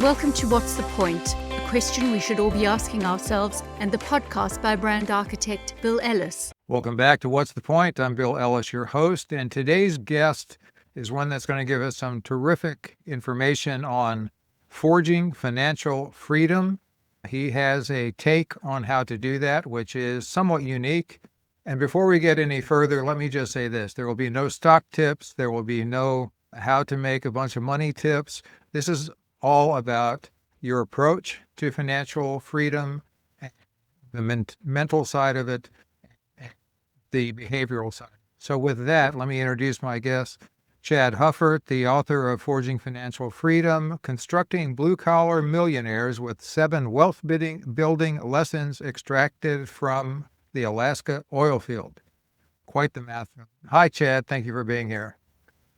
Welcome to What's the Point? A question we should all be asking ourselves, and the podcast by brand architect Bill Ellis. Welcome back to What's the Point? I'm Bill Ellis, your host, and today's guest is one that's going to give us some terrific information on forging financial freedom. He has a take on how to do that, which is somewhat unique. And before we get any further, let me just say this. There will be no stock tips. There will be no how to make a bunch of money tips. This is all about your approach to financial freedom, the mental side of it, the behavioral side. So with that, let me introduce my guest, Chad Hufford, the author of Forging Financial Freedom, Constructing Blue-Collar Millionaires with 7 Wealth-Building Lessons Extracted from the Alaska Oil Field. Quite the math. Hi, Chad. Thank you for being here.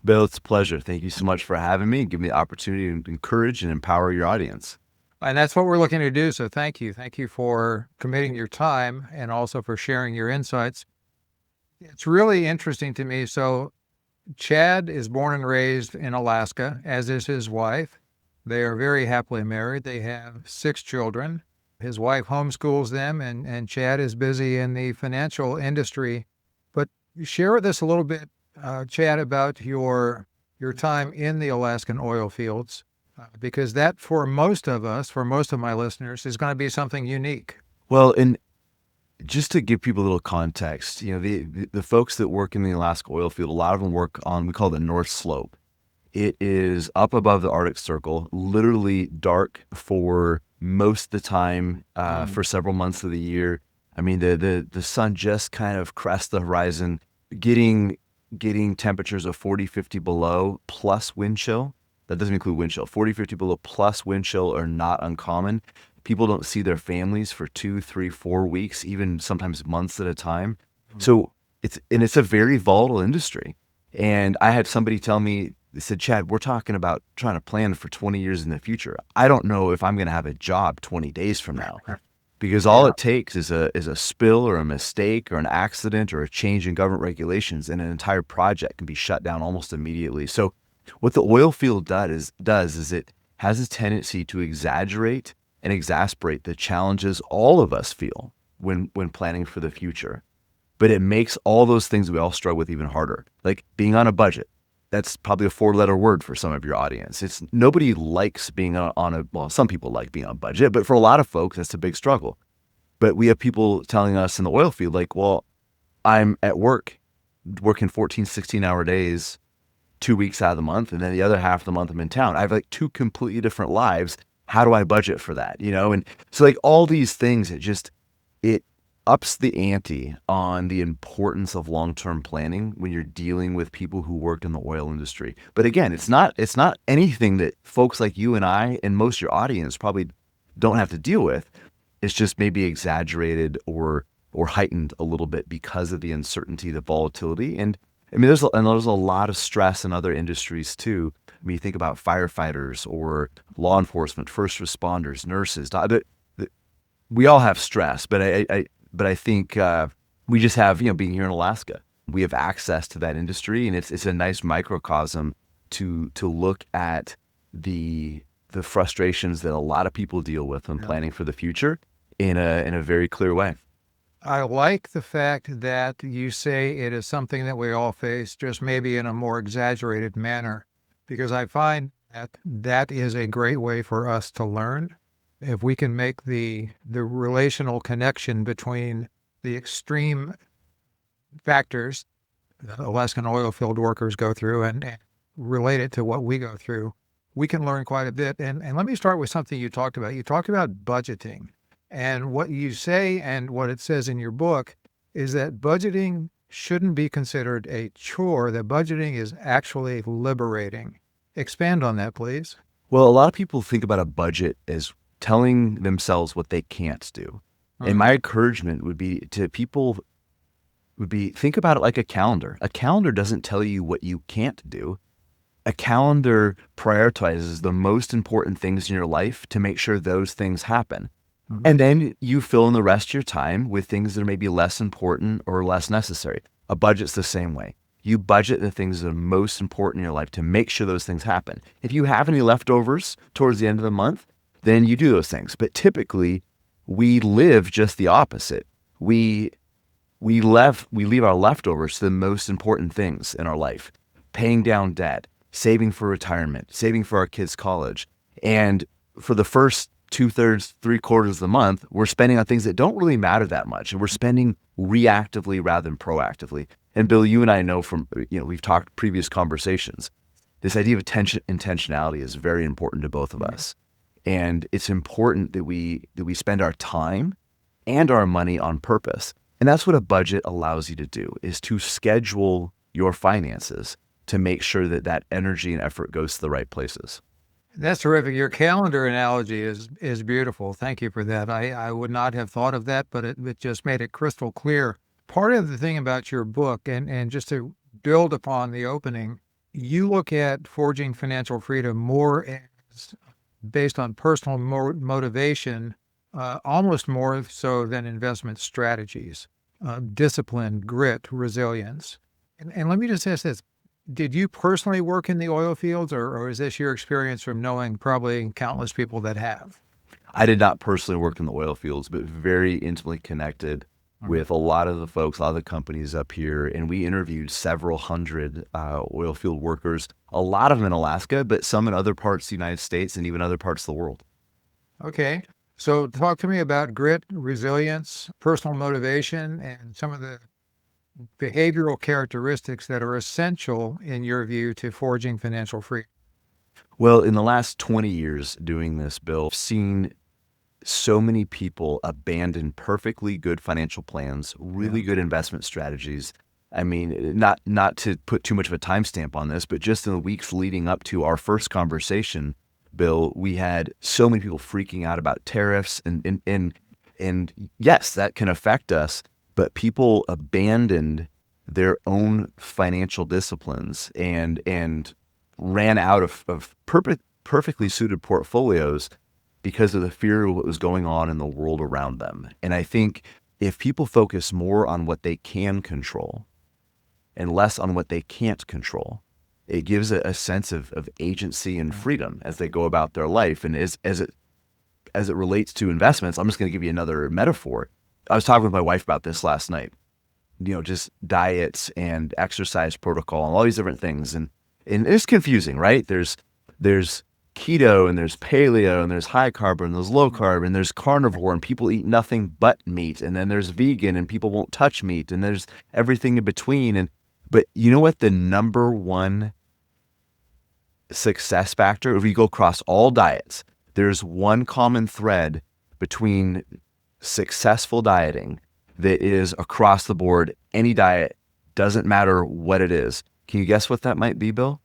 Bill, it's a pleasure. Thank you so much for having me and giving me the opportunity to encourage and empower your audience. And that's what we're looking to do. So thank you. Thank you for committing your time and also for sharing your insights. It's really interesting to me. So Chad is born and raised in Alaska, as is his wife. They are very happily married. They have 6 children. His wife homeschools them, and Chad is busy in the financial industry. But share with us a little bit, Chad, about your time in the Alaskan oil fields, because that for most of us, for most of my listeners, is going to be something unique. Well, and just to give people a little context, the folks that work in the Alaska oil field, a lot of them work on, we call it the North Slope. It is up above the Arctic Circle, literally dark for most of the time, for several months of the year. I mean, the sun just kind of crests the horizon, getting temperatures of 40, 50 below plus wind chill. That doesn't include wind chill. 40, 50 below plus wind chill are not uncommon. People don't see their families for 2, 3, 4 weeks, even sometimes months at a time. So it's a very volatile industry. And I had somebody tell me, they said, Chad, we're talking about trying to plan for 20 years in the future. I don't know if I'm going to have a job 20 days from now. Because all it takes is a spill or a mistake or an accident or a change in government regulations, and an entire project can be shut down almost immediately. So what the oil field does is it has a tendency to exaggerate and exasperate the challenges all of us feel when planning for the future. But it makes all those things we all struggle with even harder, like being on a budget. That's probably a 4-letter word for some of your audience. Nobody likes being well, some people like being on budget, but for a lot of folks, that's a big struggle. But we have people telling us in the oil field, like, well, I'm at work, working 14, 16-hour days, 2 weeks out of the month, and then the other half of the month I'm in town. I have like 2 completely different lives. How do I budget for that? And so like all these things, it ups the ante on the importance of long-term planning when you're dealing with people who work in the oil industry. But again, it's not anything that folks like you and I and most of your audience probably don't have to deal with. It's just maybe exaggerated or heightened a little bit because of the uncertainty, the volatility. And I mean, there's a lot of stress in other industries too. I mean, you think about firefighters or law enforcement, first responders, nurses. We all have stress, but I think we just have, being here in Alaska, we have access to that industry, and it's a nice microcosm to look at the frustrations that a lot of people deal with when planning for the future in a very clear way. I like the fact that you say it is something that we all face, just maybe in a more exaggerated manner, because I find that is a great way for us to learn. If we can make the relational connection between the extreme factors the Alaskan oil field workers go through and relate it to what we go through, we can learn quite a bit. And let me start with something you talked about. You talked about budgeting. And what you say and what it says in your book is that budgeting shouldn't be considered a chore, that budgeting is actually liberating. Expand on that, please. Well, a lot of people think about a budget as telling themselves what they can't do. And my encouragement would be to people think about it like a calendar. A calendar doesn't tell you what you can't do. A calendar prioritizes the most important things in your life to make sure those things happen. And then you fill in the rest of your time with things that are maybe less important or less necessary. A budget's the same way. You budget the things that are most important in your life to make sure those things happen. If you have any leftovers towards the end of the month, then you do those things. But typically, we live just the opposite. We leave our leftovers to the most important things in our life: paying down debt, saving for retirement, saving for our kids' college. And for the first 2/3, 3/4 of the month, we're spending on things that don't really matter that much. And we're spending reactively rather than proactively. And Bill, you and I know from, we've talked previous conversations, this idea of intentionality is very important to both of us. And it's important that we spend our time and our money on purpose. And that's what a budget allows you to do, is to schedule your finances to make sure that that energy and effort goes to the right places. That's terrific. Your calendar analogy is beautiful. Thank you for that. I would not have thought of that, but it just made it crystal clear. Part of the thing about your book, and just to build upon the opening, you look at forging financial freedom more as based on personal motivation, almost more so than investment strategies, discipline, grit, resilience. And let me just ask this. Did you personally work in the oil fields, or is this your experience from knowing probably countless people that have? I did not personally work in the oil fields, but very intimately connected with a lot of the folks, a lot of the companies up here. And we interviewed several hundred oil field workers, a lot of them in Alaska, but some in other parts of the United States and even other parts of the world. Okay. So talk to me about grit, resilience, personal motivation, and some of the behavioral characteristics that are essential, in your view, to forging financial freedom. Well, in the last 20 years doing this, Bill, I've seen so many people abandon perfectly good financial plans, really good investment strategies. I mean, not to put too much of a timestamp on this, but just in the weeks leading up to our first conversation, Bill, we had so many people freaking out about tariffs, and yes, that can affect us. But people abandoned their own financial disciplines and ran out of perfectly suited portfolios because of the fear of what was going on in the world around them. And I think if people focus more on what they can control and less on what they can't control, it gives a sense of agency and freedom as they go about their life. And as it relates to investments, I'm just going to give you another metaphor. I was talking with my wife about this last night, just diets and exercise protocol and all these different things. And it's confusing, right? There's keto and there's paleo and there's high carb and there's low carb and there's carnivore and people eat nothing but meat. And then there's vegan and people won't touch meat and there's everything in between. But you know what the number one success factor, if you go across all diets, there's one common thread between successful dieting that is across the board. Any diet, doesn't matter what it is. Can you guess what that might be, Bill?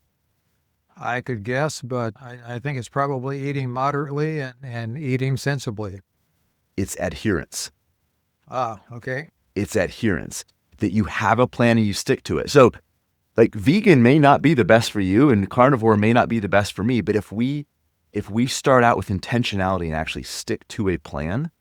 I could guess, but I think it's probably eating moderately and eating sensibly. It's adherence. Okay. It's adherence, that you have a plan and you stick to it. So like vegan may not be the best for you and carnivore may not be the best for me, but if we start out with intentionality and actually stick to a plan,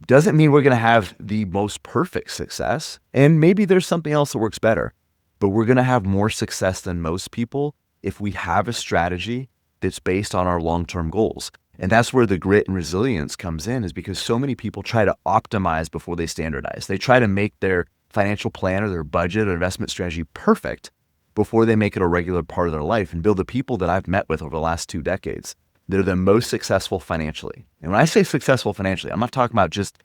doesn't mean we're going to have the most perfect success. And maybe there's something else that works better, but we're going to have more success than most people if we have a strategy that's based on our long-term goals. And that's where the grit and resilience comes in, is because so many people try to optimize before they standardize. They try to make their financial plan or their budget or investment strategy perfect before they make it a regular part of their life. And Bill, the people that I've met with over the last 2 decades, they're the most successful financially. And when I say successful financially, I'm not talking about just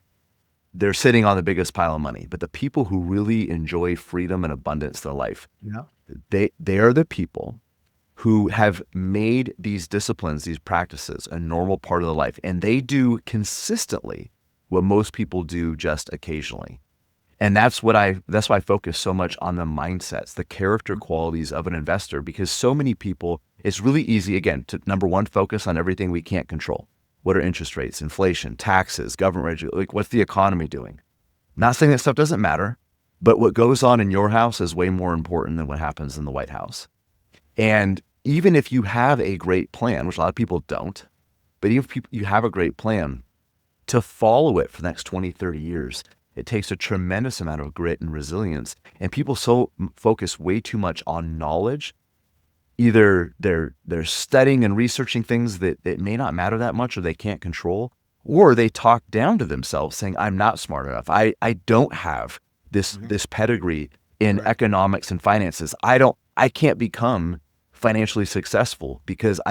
they're sitting on the biggest pile of money, but the people who really enjoy freedom and abundance in their life, they are the people who have made these disciplines, these practices, a normal part of their life. And they do consistently what most people do just occasionally. And that's why I focus so much on the mindsets, the character qualities of an investor, because so many people, it's really easy, again, to number one, focus on everything we can't control. What are interest rates, inflation, taxes, government regulation, like what's the economy doing? Not saying that stuff doesn't matter, but what goes on in your house is way more important than what happens in the White House. And even if you have a great plan, which a lot of people don't, but even if you have a great plan, to follow it for the next 20, 30 years It takes a tremendous amount of grit and resilience. And people focus way too much on knowledge. Either they're studying and researching things that may not matter that much or they can't control, or they talk down to themselves saying, I'm not smart enough. I don't have this pedigree in economics and finances. I can't become financially successful because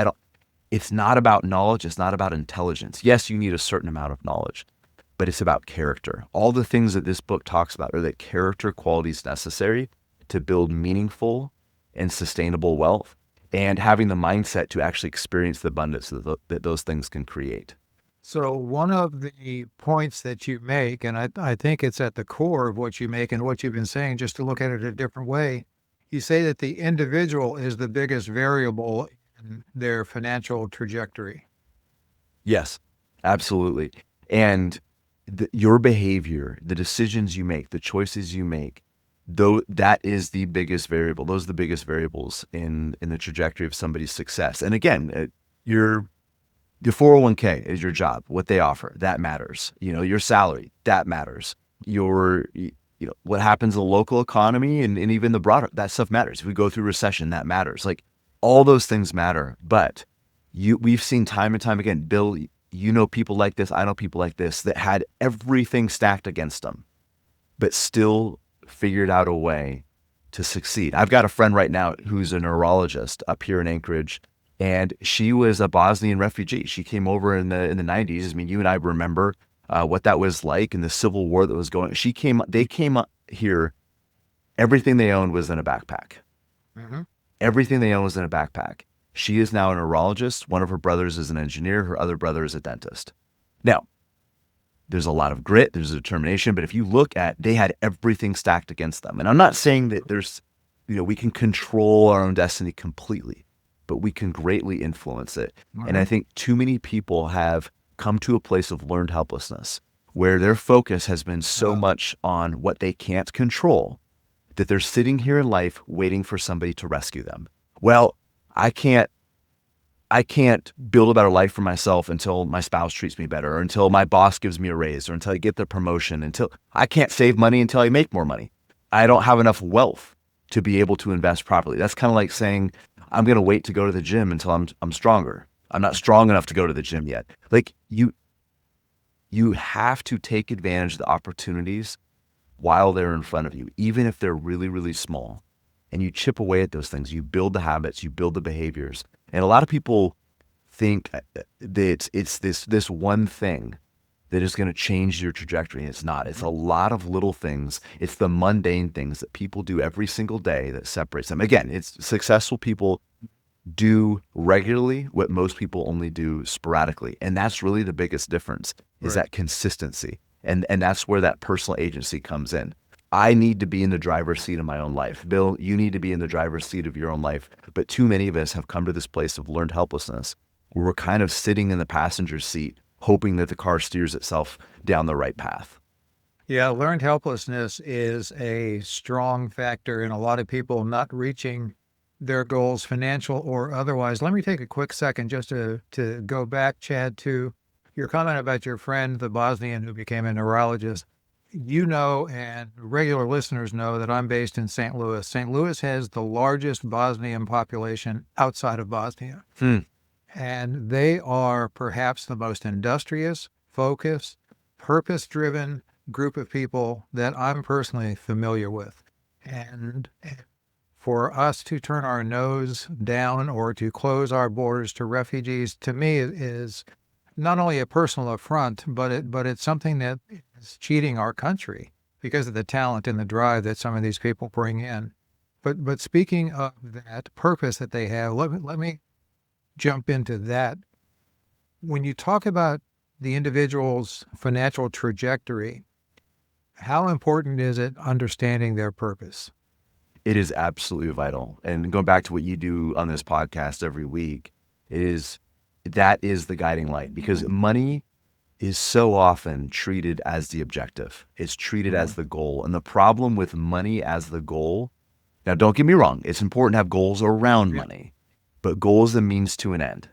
it's not about knowledge. It's not about intelligence. Yes, you need a certain amount of knowledge, but it's about character. All the things that this book talks about are the character qualities necessary to build meaningful and sustainable wealth, and having the mindset to actually experience the abundance that those things can create. So one of the points that you make, and I think it's at the core of what you make and what you've been saying, just to look at it a different way, you say that the individual is the biggest variable in their financial trajectory. Yes, absolutely. And your behavior, the decisions you make, the choices you make, though that is the biggest variable. Those are the biggest variables in the trajectory of somebody's success. And again, your 401k is your job, what they offer, that matters. Your salary, that matters. What happens in the local economy and even the broader, that stuff matters. If we go through recession, that matters. Like, all those things matter. But we've seen time and time again, Bill, people like this, I know people like this that had everything stacked against them, but still figured out a way to succeed. I've got a friend right now who's a neurologist up here in Anchorage, and she was a Bosnian refugee. She came over in the 90s. I mean, you and I remember what that was like in the civil war that was going. They came up here. Everything they owned was in a backpack. Everything they owned was in a backpack. She is now a neurologist. One of her brothers is an engineer. Her other brother is a dentist. Now, there's a lot of grit, there's a determination, but if you look at, they had everything stacked against them. And I'm not saying that we can control our own destiny completely, but we can greatly influence it. And I think too many people have come to a place of learned helplessness where their focus has been so much on what they can't control that they're sitting here in life waiting for somebody to rescue them. Well, I can't build a better life for myself until my spouse treats me better, or until my boss gives me a raise, or until I get the promotion, until I can't save money until I make more money. I don't have enough wealth to be able to invest properly. That's kind of like saying, I'm going to wait to go to the gym until I'm stronger. I'm not strong enough to go to the gym yet. Like, you have to take advantage of the opportunities while they're in front of you, even if they're really, really small. And you chip away at those things. You build the habits, you build the behaviors. And a lot of people think that it's this one thing that is going to change your trajectory. And it's not. It's a lot of little things. It's the mundane things that people do every single day that separates them. Again, it's successful people do regularly what most people only do sporadically. And that's really the biggest difference, is that consistency. And that's where that personal agency comes in. I need to be in the driver's seat of my own life. Bill, you need to be in the driver's seat of your own life. But too many of us have come to this place of learned helplessness where we're kind of sitting in the passenger seat, hoping that the car steers itself down the right path. Yeah, learned helplessness is a strong factor in a lot of people not reaching their goals, financial or otherwise. Let me take a quick second just to go back, Chad, to your comment about your friend, the Bosnian who became a neurologist. And regular listeners know that I'm based in St. Louis. St. Louis has the largest Bosnian population outside of Bosnia. And they are perhaps the most industrious, focused, purpose-driven group of people that I'm personally familiar with. And for us to turn our nose down or to close our borders to refugees, to me, is not only a personal affront, but it's something that is cheating our country because of the talent and the drive that some of these people bring in. But speaking of that purpose that they have, let me jump into that. When you talk about the individual's financial trajectory, how important is it understanding their purpose? It is absolutely vital. And going back to what you do on this podcast every week, that is the guiding light, because money is so often treated as the objective. It's treated as the goal. And the problem with money as the goal, now don't get me wrong, it's important to have goals around money, but goal is a means to an end.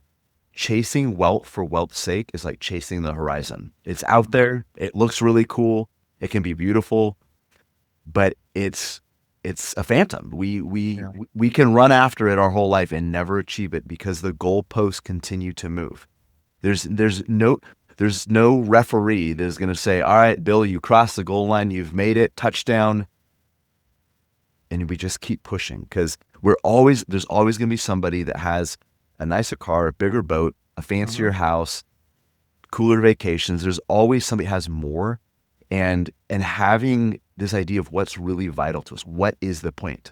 Chasing wealth for wealth's sake is like chasing the horizon. It's out there. It looks really cool. It can be beautiful, but it's a phantom. We can run after it our whole life and never achieve it because the goalposts continue to move. There's no referee that's going to say, all right, Bill, you crossed the goal line, you've made it, touchdown. And we just keep pushing because there's always going to be somebody that has a nicer car, a bigger boat, a fancier house, cooler vacations. There's always somebody that has more. And having this idea of what's really vital to us, what is the point?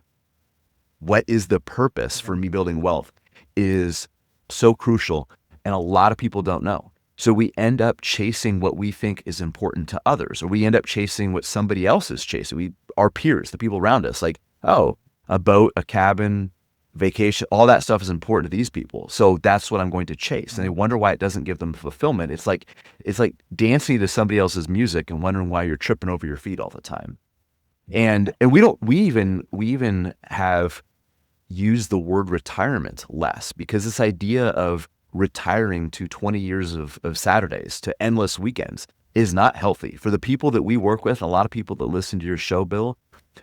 What is the purpose for me building wealth is so crucial. And a lot of people don't know. So we end up chasing what we think is important to others, or we end up chasing what somebody else is chasing. Our peers, the people around us, like, oh, a boat, a cabin, vacation, all that stuff is important to these people. So that's what I'm going to chase. And they wonder why it doesn't give them fulfillment. It's like dancing to somebody else's music and wondering why you're tripping over your feet all the time. And we even have used the word retirement less because this idea of retiring to 20 years of Saturdays to endless weekends is not healthy for the people that we work with. A lot of people that listen to your show, Bill,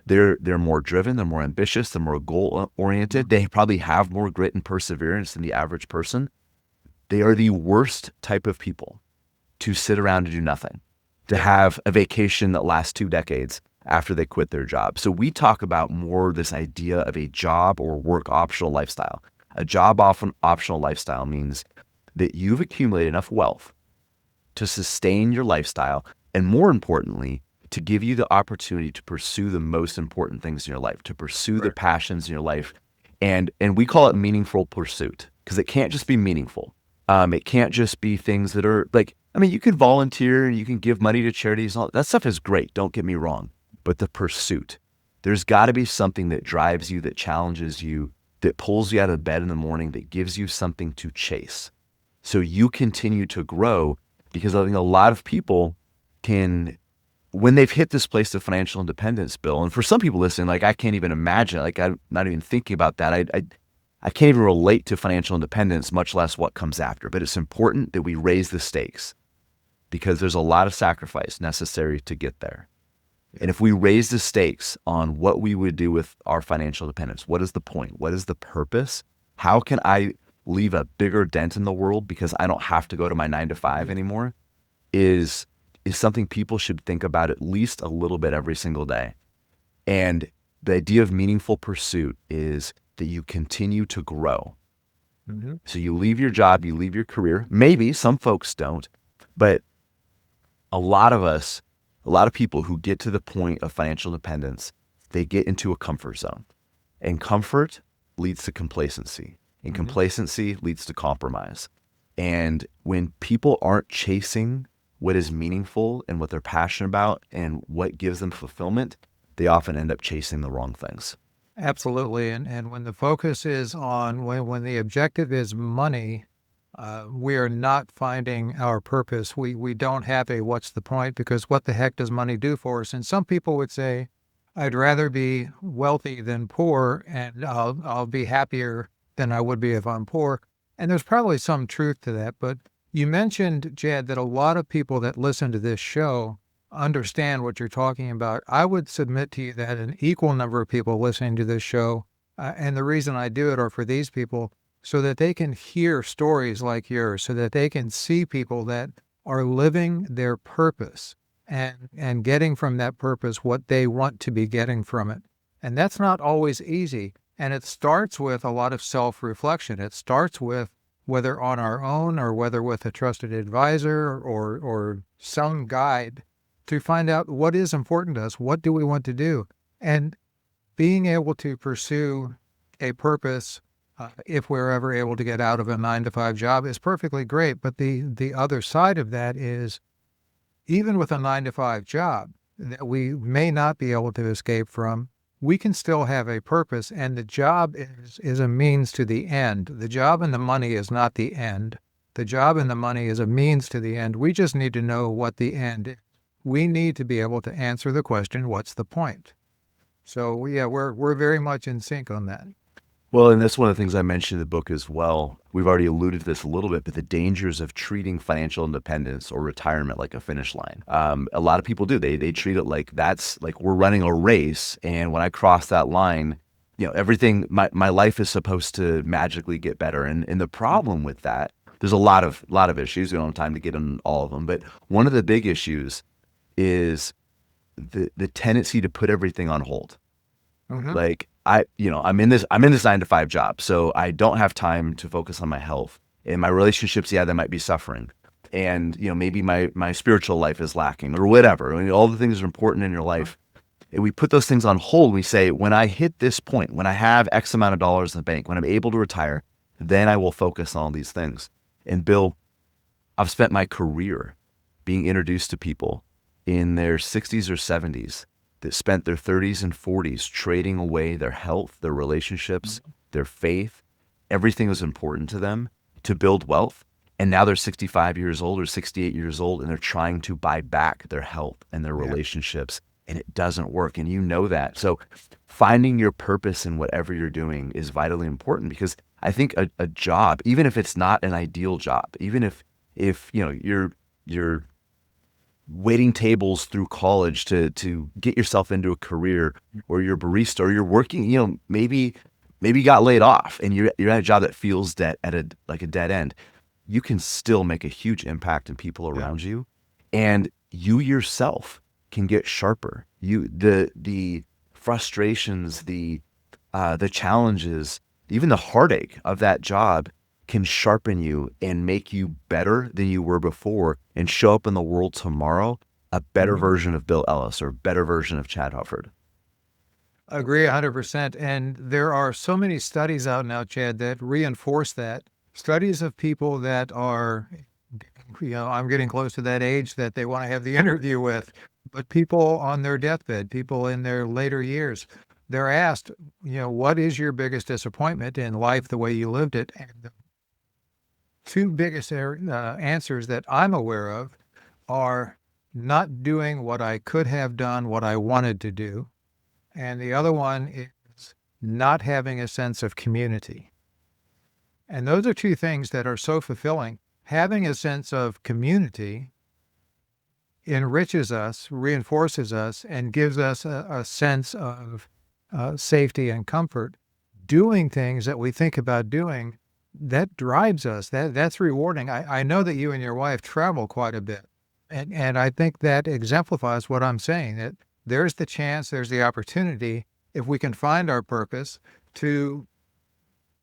they're more driven, they're more ambitious, they're more goal oriented. They probably have more grit and perseverance than the average person. They are the worst type of people to sit around and do nothing, to have a vacation that lasts 2 decades after they quit their job. So we talk about more this idea of a job or work optional lifestyle. A job optional lifestyle means that you've accumulated enough wealth to sustain your lifestyle, and more importantly, to give you the opportunity to pursue the most important things in your life, to pursue the passions in your life. And we call it meaningful pursuit because it can't just be meaningful. It can't just be things that are like, I mean, you can volunteer, you can give money to charities, and all that stuff is great. Don't get me wrong. But the pursuit, there's got to be something that drives you, that challenges you, that pulls you out of bed in the morning, that gives you something to chase. So you continue to grow, because I think a lot of people can, when they've hit this place of financial independence, Bill, and for some people listening, like I can't even imagine, like I'm not even thinking about that. I can't even relate to financial independence, much less what comes after. But it's important that we raise the stakes because there's a lot of sacrifice necessary to get there. And if we raise the stakes on what we would do with our financial dependence, what is the point? What is the purpose? How can I leave a bigger dent in the world because I don't have to go to my 9-to-5 anymore? Is something people should think about at least a little bit every single day. And the idea of meaningful pursuit is that you continue to grow. Mm-hmm. So you leave your job, you leave your career. Maybe some folks don't, but a lot of people who get to the point of financial independence, they get into a comfort zone. And comfort leads to complacency. And complacency leads to compromise. And when people aren't chasing what is meaningful and what they're passionate about and what gives them fulfillment, they often end up chasing the wrong things. Absolutely. And when the focus is on, when the objective is money, we are not finding our purpose. We don't have a what's the point, because what the heck does money do for us? And some people would say, I'd rather be wealthy than poor, and I'll be happier than I would be if I'm poor. And there's probably some truth to that. But you mentioned, Chad, that a lot of people that listen to this show understand what you're talking about. I would submit to you that an equal number of people listening to this show, and the reason I do it are for these people, so that they can hear stories like yours, so that they can see people that are living their purpose and getting from that purpose what they want to be getting from it. And that's not always easy. And it starts with a lot of self-reflection. It starts with, whether on our own or whether with a trusted advisor or some guide, to find out what is important to us. What do we want to do? And being able to pursue a purpose, if we're ever able to get out of a 9-to-5 job, is perfectly great. But the other side of that is, even with a 9-to-5 job that we may not be able to escape from, we can still have a purpose, and the job is a means to the end. The job and the money is not the end. The job and the money is a means to the end. We just need to know what the end is. We need to be able to answer the question, what's the point? So yeah, we're very much in sync on that. Well, and that's one of the things I mentioned in the book as well. We've already alluded to this a little bit, but the dangers of treating financial independence or retirement like a finish line. A lot of people do. They treat it like that's like we're running a race, and when I cross that line, everything, my life is supposed to magically get better. And the problem with that, there's a lot of issues. We don't have time to get into all of them, but one of the big issues is the tendency to put everything on hold. Mm-hmm. Like I'm in this 9 to 5 job, so I don't have time to focus on my health and my relationships. Yeah, they might be suffering, and maybe my spiritual life is lacking or whatever. I mean, all the things are important in your life. And we put those things on hold. We say, when I hit this point, when I have X amount of dollars in the bank, when I'm able to retire, then I will focus on all these things. And Bill, I've spent my career being introduced to people in their 60s or 70s that spent their 30s and 40s trading away their health, their relationships, their faith. Everything was important to them to build wealth. And now they're 65 years old or 68 years old, and they're trying to buy back their health and their relationships, and it doesn't work. And you know that. So finding your purpose in whatever you're doing is vitally important, because I think a job, even if it's not an ideal job, even if you're waiting tables through college to get yourself into a career, or you're a barista, or you're working, maybe you got laid off and you're at a job that feels at a dead end, you can still make a huge impact in people around you, and you yourself can get sharper. The frustrations, the challenges, even the heartache of that job can sharpen you and make you better than you were before, and show up in the world tomorrow a better version of Bill Ellis or a better version of Chad Hufford. Agree 100%. And there are so many studies out now, Chad, that reinforce that. Studies of people that are, I'm getting close to that age that they want to have the interview with, but people on their deathbed, people in their later years, they're asked, what is your biggest disappointment in life, the way you lived it? And the two biggest answers that I'm aware of are not doing what I could have done, what I wanted to do. And the other one is not having a sense of community. And those are two things that are so fulfilling. Having a sense of community enriches us, reinforces us, and gives us a sense of safety and comfort. Doing things that we think about doing, that drives us. That's rewarding. I know that you and your wife travel quite a bit. And I think that exemplifies what I'm saying, that there's the chance, there's the opportunity, if we can find our purpose, to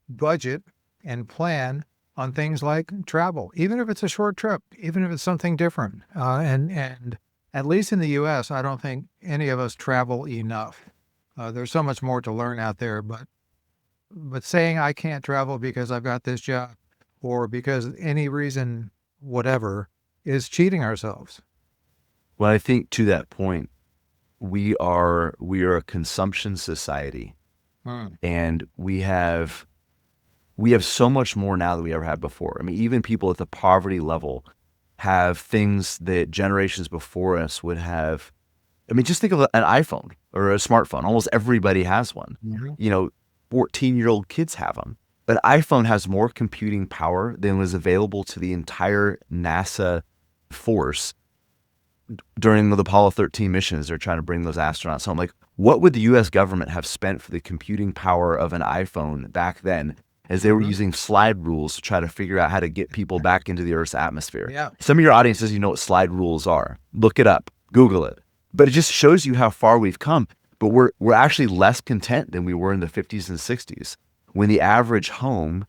budget and plan on things like travel, even if it's a short trip, even if it's something different. And at least in the U.S., I don't think any of us travel enough. There's so much more to learn out there, but saying I can't travel because I've got this job or because any reason, whatever, is cheating ourselves. Well, I think to that point, we are a consumption society, and we have so much more now than we ever had before. I mean, even people at the poverty level have things that generations before us would have. I mean, just think of an iPhone or a smartphone. Almost everybody has one. 14-year-old kids have them. But iPhone has more computing power than was available to the entire NASA force during the Apollo 13 missions. They're trying to bring those astronauts home. Like, what would the U.S. government have spent for the computing power of an iPhone back then, as they were using slide rules to try to figure out how to get people back into the Earth's atmosphere? Yeah. Some of your audiences, know what slide rules are. Look it up. Google it. But it just shows you how far we've come. But we're actually less content than we were in the 50s and 60s, when the average home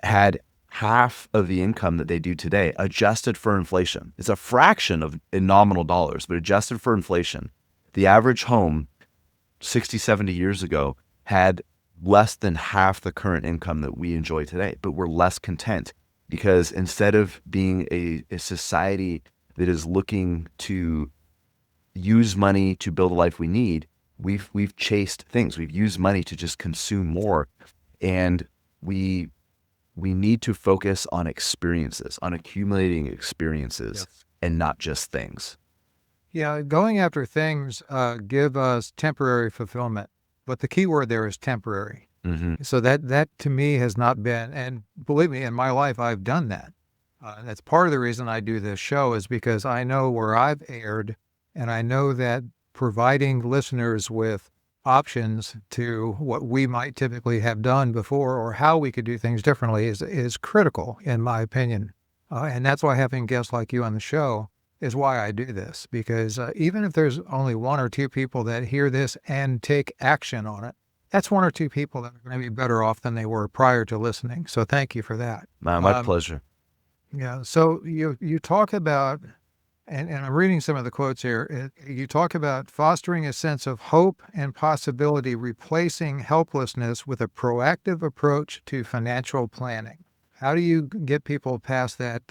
had half of the income that they do today, adjusted for inflation. It's a fraction of in nominal dollars, but adjusted for inflation, the average home 60, 70 years ago had less than half the current income that we enjoy today. But we're less content, because instead of being a society that is looking to use money to build a life we need, we've chased things. We've used money to just consume more. And we need to focus on experiences, on accumulating experiences, and not just things. Yeah, going after things give us temporary fulfillment. But the key word there is temporary. So that to me has not been, and believe me, in my life, I've done that. That's part of the reason I do this show is because I know where I've erred, and I know that providing listeners with options to what we might typically have done before or how we could do things differently is critical, in my opinion. And that's why having guests like you on the show is why I do this, because even if there's only one or two people that hear this and take action on it, that's one or two people that are going to be better off than they were prior to listening. So thank you for that. My pleasure. Yeah. So you talk about, and I'm reading some of the quotes here. You talk about fostering a sense of hope and possibility, replacing helplessness with a proactive approach to financial planning. How do you get people past that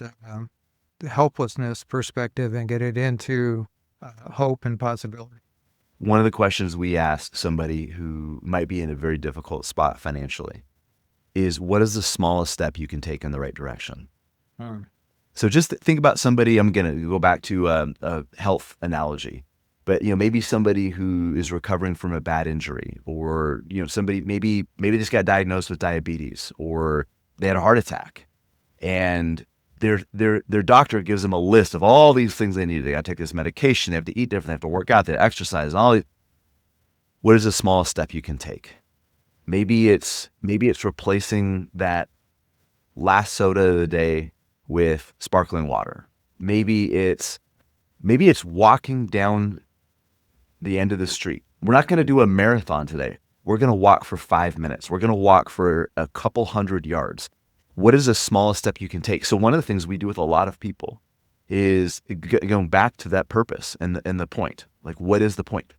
helplessness perspective and get it into hope and possibility? One of the questions we ask somebody who might be in a very difficult spot financially is, what is the smallest step you can take in the right direction? So just think about somebody, I'm going to go back to a health analogy, but maybe somebody who is recovering from a bad injury, or somebody maybe they just got diagnosed with diabetes, or they had a heart attack, and their doctor gives them a list of all these things they need. They got to take this medication, they have to eat different, they have to work out, they have to exercise, and all these. What is the smallest step you can take? Maybe it's replacing that last soda of the day with sparkling water. Maybe it's walking down the end of the street. We're not going to do a marathon today. We're going to walk for 5 minutes. We're going to walk for a couple hundred yards. What is the smallest step you can take? So one of the things we do with a lot of people is going back to that purpose and the point. Like, what is the point?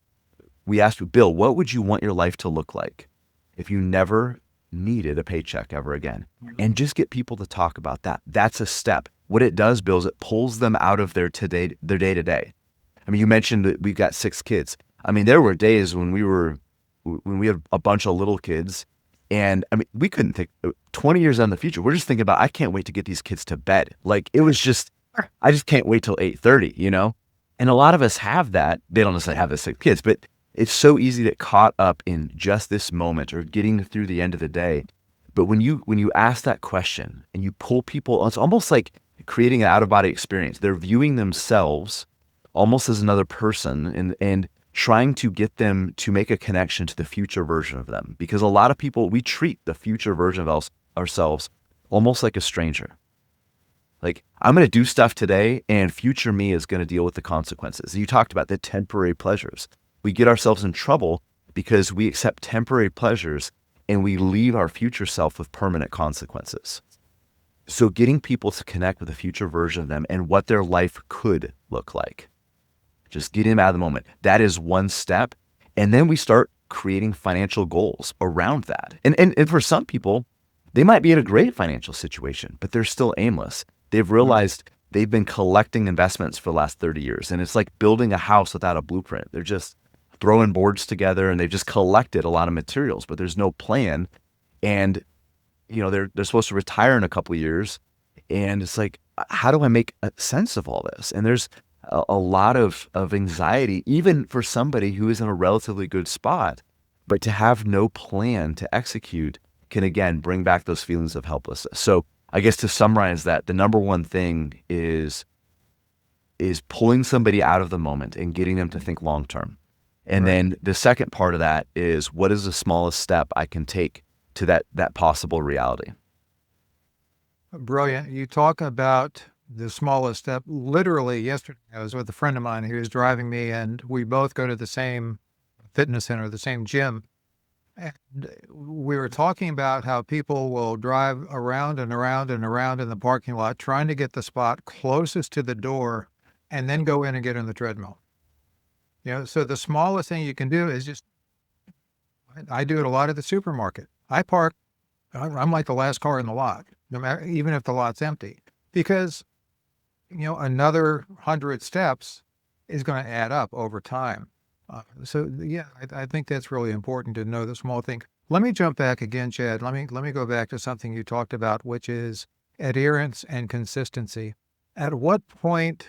We asked you, Bill, what would you want your life to look like if you never needed a paycheck ever again? And just get people to talk about that. That's a step. What it does, Bill, is it pulls them out of their day-to-day. I mean, you mentioned that we've got 6 kids. I mean, there were days when we had a bunch of little kids, and I mean, we couldn't think 20 years in the future. We're just thinking about, I can't wait to get these kids to bed. Like, it was just, I just can't wait till 8:30, And a lot of us have that. They don't necessarily have the 6 kids, but it's so easy to get caught up in just this moment or getting through the end of the day. But when you ask that question and you pull people, it's almost like creating an out-of-body experience. They're viewing themselves almost as another person and trying to get them to make a connection to the future version of them. Because a lot of people, we treat the future version of ourselves almost like a stranger. Like, I'm going to do stuff today and future me is going to deal with the consequences. You talked about the temporary pleasures. We get ourselves in trouble because we accept temporary pleasures and we leave our future self with permanent consequences. So getting people to connect with a future version of them and what their life could look like. Just getting them out of the moment. That is one step. And then we start creating financial goals around that. And for some people, they might be in a great financial situation, but they're still aimless. They've realized they've been collecting investments for the last 30 years. And it's like building a house without a blueprint. They're just throwing boards together and they've just collected a lot of materials, but there's no plan. And, they're supposed to retire in a couple of years. And it's like, how do I make a sense of all this? And there's a lot of anxiety, even for somebody who is in a relatively good spot, but to have no plan to execute can, again, bring back those feelings of helplessness. So I guess to summarize that, the number one thing is pulling somebody out of the moment and getting them to think long-term. And then the second part of that is, what is the smallest step I can take to that possible reality? Brilliant. You talk about the smallest step. Literally yesterday, I was with a friend of mine who was driving me, and we both go to the same fitness center, the same gym. And we were talking about how people will drive around and around and around in the parking lot, trying to get the spot closest to the door and then go in and get on the treadmill. So the smallest thing you can do is I do it a lot at the supermarket. I park, I'm like the last car in the lot, no matter, even if the lot's empty, because, another 100 steps is going to add up over time. I think that's really important to know the small thing. Let me jump back again, Chad. Let me go back to something you talked about, which is adherence and consistency. At what point,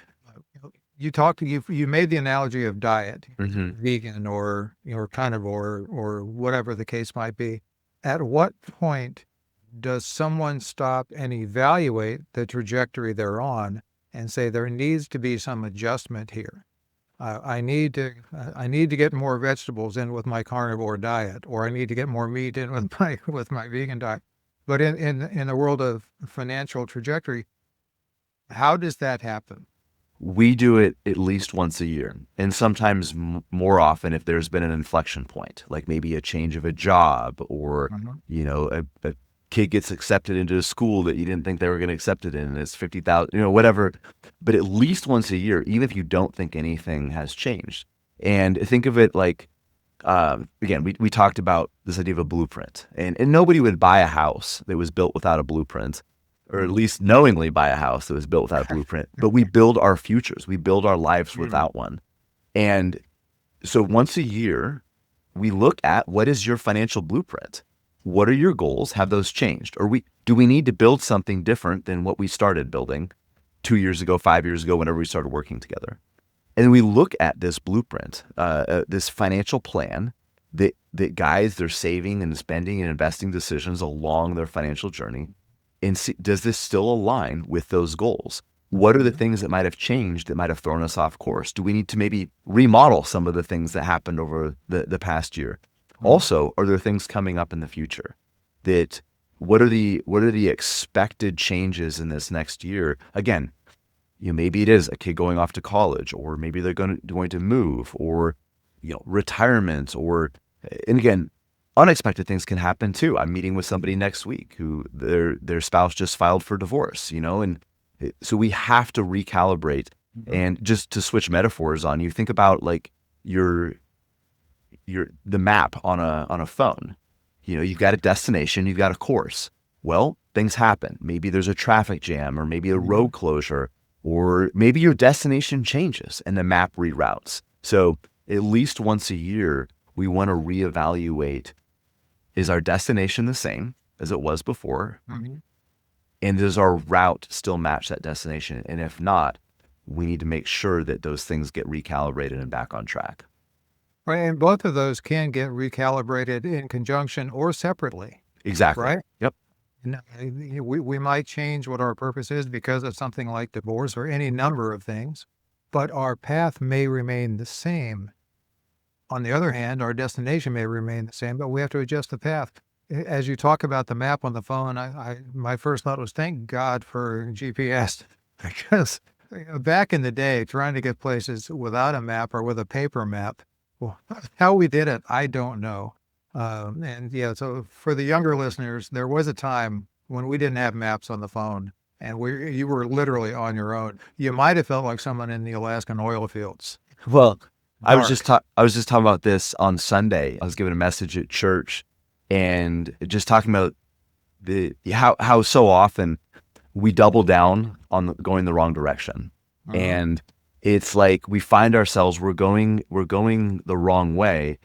you made the analogy of diet, vegan or carnivore or whatever the case might be. At what point does someone stop and evaluate the trajectory they're on and say there needs to be some adjustment here? I need to get more vegetables in with my carnivore diet, or I need to get more meat in with my vegan diet. But in the world of financial trajectory, how does that happen? We do it at least once a year, and sometimes more often if there's been an inflection point, like maybe a change of a job, or a kid gets accepted into a school that you didn't think they were going to accept it in, and it's 50,000, whatever. But at least once a year, even if you don't think anything has changed. And think of it like, again, we talked about this idea of a blueprint, and nobody would buy a house that was built without a blueprint, or at least knowingly buy a house that was built without a blueprint. But we build our futures. We build our lives without one. And so once a year, we look at, what is your financial blueprint? What are your goals? Have those changed? Or do we need to build something different than what we started building 2 years ago, 5 years ago, whenever we started working together? And we look at this blueprint, this financial plan that guides their saving and spending and investing decisions along their financial journey. And see, does this still align with those goals? What are the things that might have changed that might have thrown us off course? Do we need to maybe remodel some of the things that happened over the past year? Also, are there things coming up in the future that what are the expected changes in this next year? Again, maybe it is a kid going off to college, or maybe they're going to move, or retirement, and again, unexpected things can happen too. I'm meeting with somebody next week who their spouse just filed for divorce, and so we have to recalibrate. And just to switch metaphors on you, think about like the map on a phone. You've got a destination, you've got a course. Well, things happen. Maybe there's a traffic jam, or maybe a road closure, or maybe your destination changes and the map reroutes. So at least once a year, we want to reevaluate, is our destination the same as it was before? And does our route still match that destination? And if not, we need to make sure that those things get recalibrated and back on track. Right, and both of those can get recalibrated in conjunction or separately. Exactly. Right? Yep. And we might change what our purpose is because of something like divorce or any number of things, but our path may remain the same. On the other hand, our destination may remain the same, but we have to adjust the path. As you talk about the map on the phone, my first thought was, thank God for GPS, because back in the day, trying to get places without a map or with a paper map, well, how we did it, I don't know. So for the younger listeners, there was a time when we didn't have maps on the phone, and you were literally on your own. You might have felt like someone in the Alaskan oil fields. Well, I was Dark. just talking about this on Sunday. I was giving a message at church, and just talking about how so often we double down on going the wrong direction. And it's like we find ourselves, we're going the wrong way,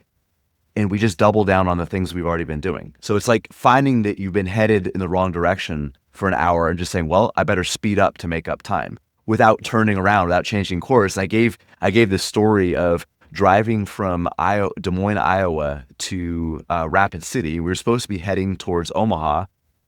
and we just double down on the things we've already been doing. So it's like finding that you've been headed in the wrong direction for an hour and just saying, well, I better speed up to make up time, without turning around, without changing course. I gave this story of driving from Des Moines, Iowa to Rapid City. We were supposed to be heading towards Omaha.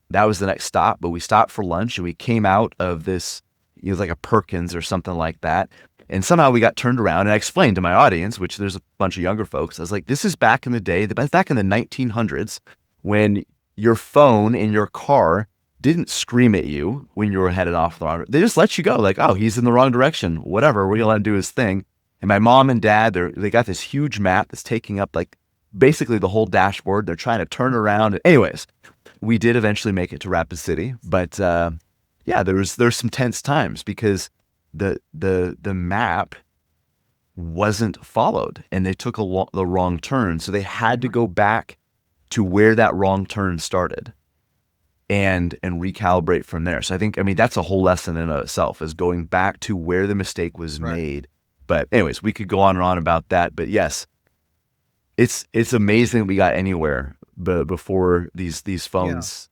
That was the next stop, but we stopped for lunch, and we came out of this, it was like a Perkins or something like that. And somehow we got turned around, and I explained to my audience, which there's a bunch of younger folks, I was like, this is back in the day, back in the 1900s, when your phone in your car didn't scream at you when you were headed off the wrong. They just let you go, like, oh, he's in the wrong direction, whatever, we're gonna let him do his thing. And my mom and dad, they got this huge map that's taking up like basically the whole dashboard. They're trying to turn around. Anyways, we did eventually make it to Rapid City, but there's some tense times because the map wasn't followed, and they took the wrong turn. So they had to go back to where that wrong turn started and recalibrate from there. So I think, that's a whole lesson in itself, is going back to where the mistake was made. But anyways, we could go on and on about that. But yes, it's amazing we got anywhere before these phones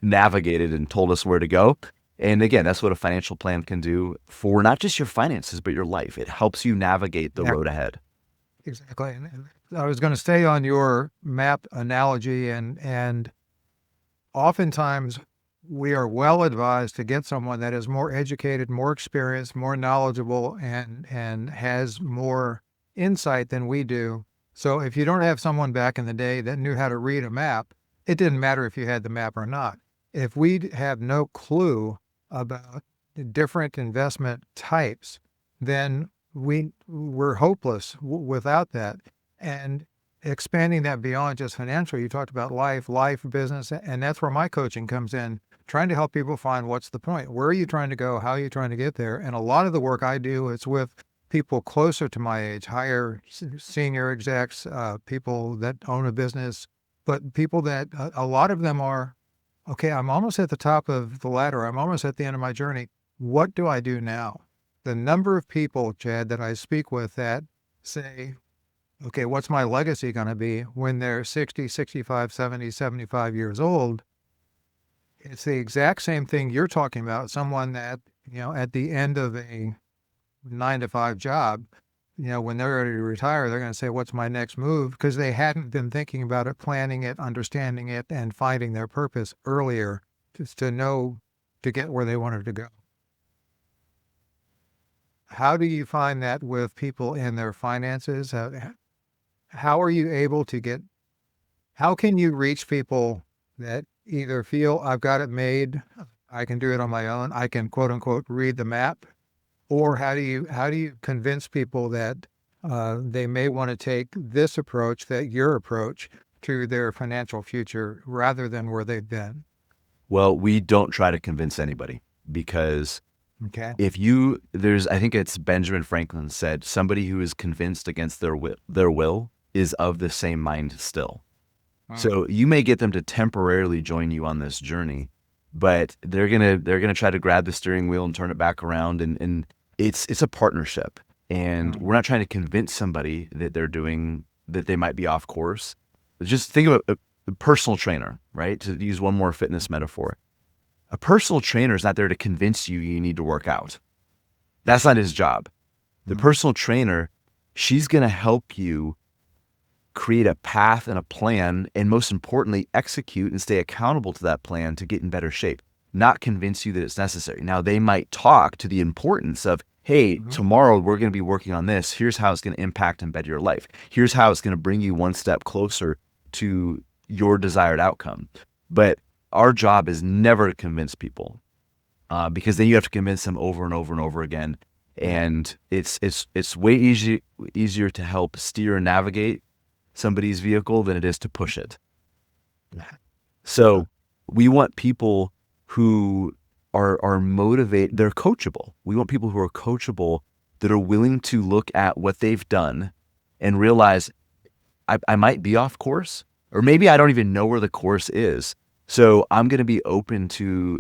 navigated and told us where to go. And again, that's what a financial plan can do for not just your finances, but your life. It helps you navigate the road ahead. Exactly. And I was going to stay on your map analogy, and oftentimes we are well advised to get someone that is more educated, more experienced, more knowledgeable, and has more insight than we do. So if you don't have someone back in the day that knew how to read a map, it didn't matter if you had the map or not. If we have no clue about the different investment types, then we're hopeless without that. And expanding that beyond just financial, you talked about life, business, and that's where my coaching comes in, trying to help people find what's the point. Where are you trying to go? How are you trying to get there? And a lot of the work I do is with people closer to my age, higher senior execs, people that own a business, but people that a lot of them are, okay, I'm almost at the top of the ladder. I'm almost at the end of my journey. What do I do now? The number of people, Chad, that I speak with that say, okay, what's my legacy going to be when they're 60, 65, 70, 75 years old? It's the exact same thing you're talking about. Someone that, at the end of a 9-to-5 job, when they're ready to retire, they're going to say, what's my next move? Because they hadn't been thinking about it, planning it, understanding it, and finding their purpose earlier just to know to get where they wanted to go. How do you find that with people in their finances? How are you able to how can you reach people that either feel I've got it made, I can do it on my own, I can quote unquote read the map, or how do you convince people that they may want to take this approach, that your approach to their financial future rather than where they've been? Well, we don't try to convince anybody because Okay. I think it's Benjamin Franklin said, somebody who is convinced against their will is of the same mind still. Wow. So you may get them to temporarily join you on this journey, but they're gonna try to grab the steering wheel and turn it back around, and it's a partnership. And we're not trying to convince somebody that they might be off course. Just think of a personal trainer, right? To use one more fitness metaphor. A personal trainer is not there to convince you need to work out. That's not his job. The personal trainer, she's going to help you create a path and a plan, and most importantly, execute and stay accountable to that plan to get in better shape, not convince you that it's necessary. Now, they might talk to the importance of, hey, tomorrow we're going to be working on this. Here's how it's going to impact and better your life. Here's how it's going to bring you one step closer to your desired outcome. But our job is never to convince people, because then you have to convince them over and over and over again. And it's way easier to help steer and navigate somebody's vehicle than it is to push it. So we want people who are motivated, they're coachable. We want people who are coachable, that are willing to look at what they've done and realize I might be off course, or maybe I don't even know where the course is. So I'm going to be open to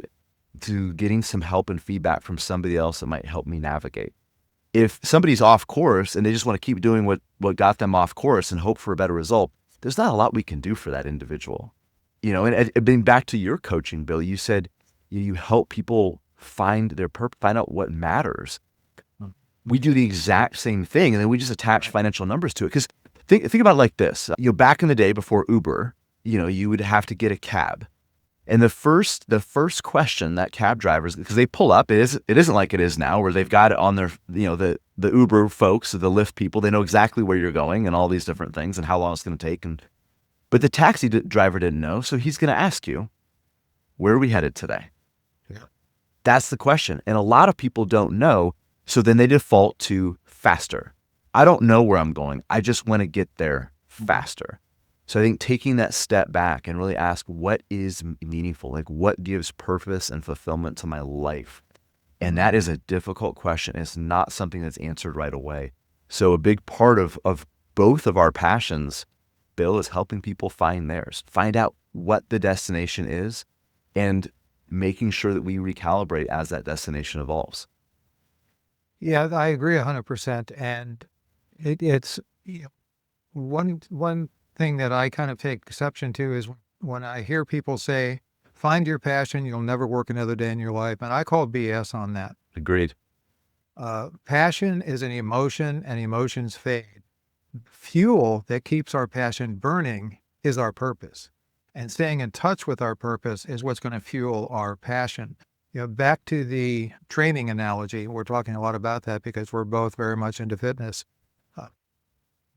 getting some help and feedback from somebody else that might help me navigate. If somebody's off course and they just want to keep doing what got them off course and hope for a better result, there's not a lot we can do for that individual. And being back to your coaching, Bill, you said you help people find their purpose, find out what matters. We do the exact same thing, and then we just attach financial numbers to it. Because think about it like this. Back in the day before Uber, you would have to get a cab. And the first question that cab drivers, because they pull up, it isn't like it is now where they've got it on their, the Uber folks, the Lyft people, they know exactly where you're going and all these different things and how long it's going to take. But the taxi driver didn't know, so he's going to ask you, where are we headed today? Yeah. That's the question. And a lot of people don't know, so then they default to faster. I don't know where I'm going. I just want to get there faster. So I think taking that step back and really ask, what is meaningful? Like, what gives purpose and fulfillment to my life? And that is a difficult question. It's not something that's answered right away. So a big part of both of our passions, Bill, is helping people find theirs, find out what the destination is, and making sure that we recalibrate as that destination evolves. Yeah, I agree 100%. And it's one thing that I kind of take exception to is when I hear people say, find your passion, you'll never work another day in your life. And I call BS on that. Agreed. Passion is an emotion, and emotions fade. fuel that keeps our passion burning is our purpose. And staying in touch with our purpose is what's going to fuel our passion. Back to the training analogy, we're talking a lot about that because we're both very much into fitness.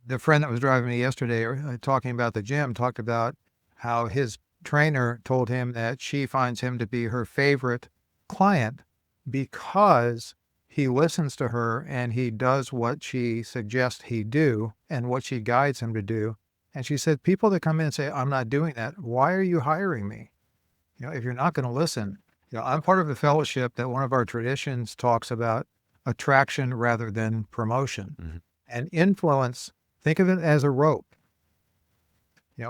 The friend that was driving me yesterday, talking about the gym, talked about how his trainer told him that she finds him to be her favorite client because he listens to her and he does what she suggests he do and what she guides him to do. And she said, people that come in and say, I'm not doing that, why are you hiring me? If you're not going to listen. I'm part of a fellowship that one of our traditions talks about attraction rather than promotion. Mm-hmm. And influence, think of it as a rope.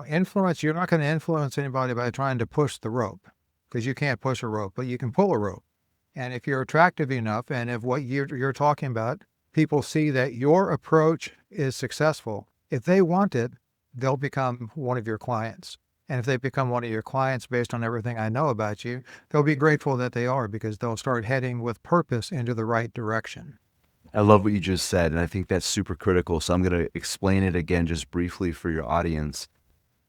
Influence, you're not going to influence anybody by trying to push the rope because you can't push a rope, but you can pull a rope. And if you're attractive enough, and if what you're talking about, people see that your approach is successful, if they want it, they'll become one of your clients. And if they become one of your clients based on everything I know about you, they'll be grateful that they are because they'll start heading with purpose into the right direction. I love what you just said, and I think that's super critical. So I'm going to explain it again just briefly for your audience.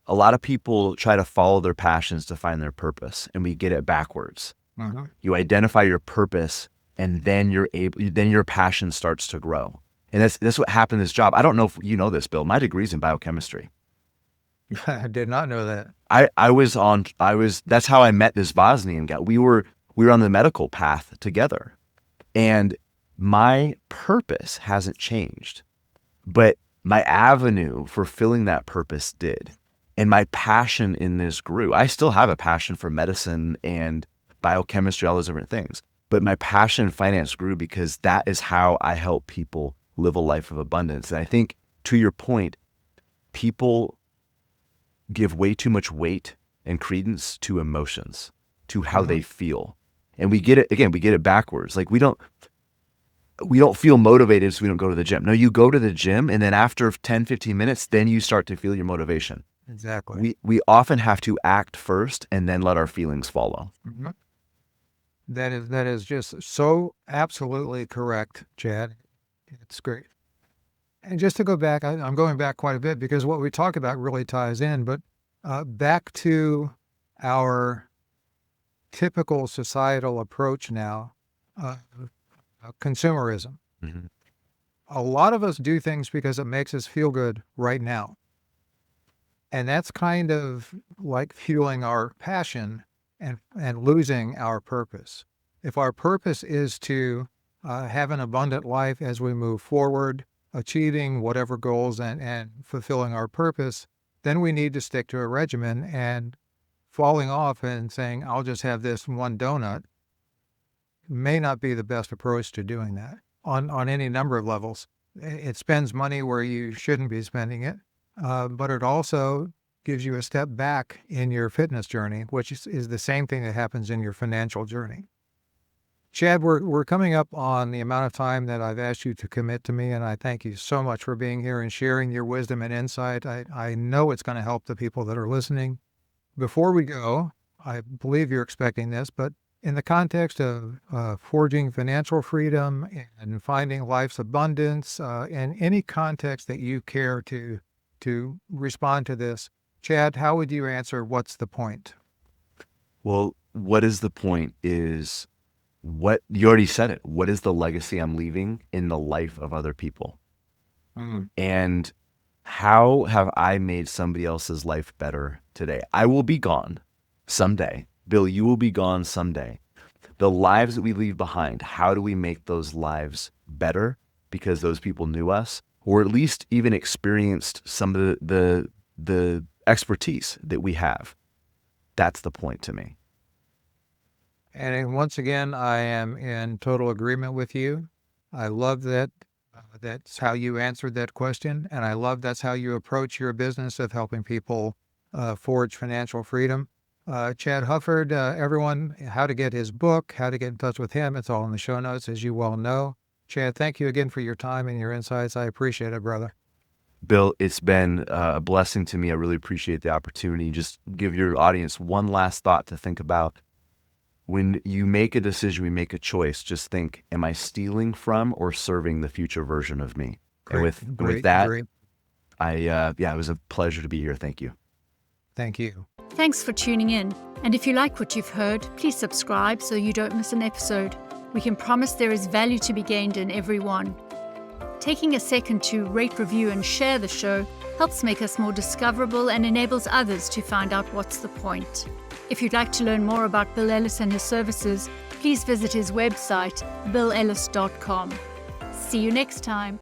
A lot of people try to follow their passions to find their purpose, and we get it backwards. Mm-hmm. You identify your purpose, and then your passion starts to grow. And that's what happened in this job. I don't know if you know this, Bill. My degree's in biochemistry. I did not know that. That's how I met this Bosnian guy. We were on the medical path together, and my purpose hasn't changed, but my avenue for filling that purpose did. And my passion in this grew. I still have a passion for medicine and biochemistry, all those different things, but my passion in finance grew because that is how I help people live a life of abundance. And I think, to your point, people give way too much weight and credence to emotions, to how they feel. And we get it backwards. Like we don't feel motivated, so we don't go to the gym. No, you go to the gym, and then after 10, 15 minutes, then you start to feel your motivation. Exactly. We often have to act first and then let our feelings follow. Mm-hmm. That is just so absolutely correct, Chad. It's great. And just to go back, I'm going back quite a bit because what we talk about really ties in, but back to our typical societal approach now, consumerism. Mm-hmm. A lot of us do things because it makes us feel good right now. And that's kind of like fueling our passion and losing our purpose. If our purpose is to have an abundant life as we move forward, achieving whatever goals and fulfilling our purpose, then we need to stick to a regimen, and falling off and saying, I'll just have this one donut may not be the best approach to doing that on any number of levels. It spends money where you shouldn't be spending it, but it also gives you a step back in your fitness journey, which is the same thing that happens in your financial journey. Chad, we're coming up on the amount of time that I've asked you to commit to me, and I thank you so much for being here and sharing your wisdom and insight. I know it's going to help the people that are listening. Before we go, I believe you're expecting this, but in the context of forging financial freedom and finding life's abundance, in any context that you care to respond to this, Chad, how would you answer what's the point? Well, what is the point is what you already said it. What is the legacy I'm leaving in the life of other people? And how have I made somebody else's life better today? I will be gone someday. Bill, you will be gone someday. The lives that we leave behind, how do we make those lives better because those people knew us, or at least even experienced some of the expertise that we have? That's the point to me. And once again, I am in total agreement with you. I love that. That's how you answered that question. And I love that's how you approach your business of helping people forge financial freedom. Chad Hufford, everyone, how to get his book, how to get in touch with him. It's all in the show notes, as you well know. Chad, thank you again for your time and your insights. I appreciate it, brother. Bill, it's been a blessing to me. I really appreciate the opportunity. Just give your audience one last thought to think about. When you make a decision, we make a choice. Just think, am I stealing from or serving the future version of me? Great, And with that, It was a pleasure to be here. Thank you. Thank you. Thanks for tuning in. And if you like what you've heard, please subscribe so you don't miss an episode. We can promise there is value to be gained in every one. Taking a second to rate, review, and share the show helps make us more discoverable and enables others to find out what's the point. If you'd like to learn more about Bill Ellis and his services, please visit his website, billellis.com. See you next time.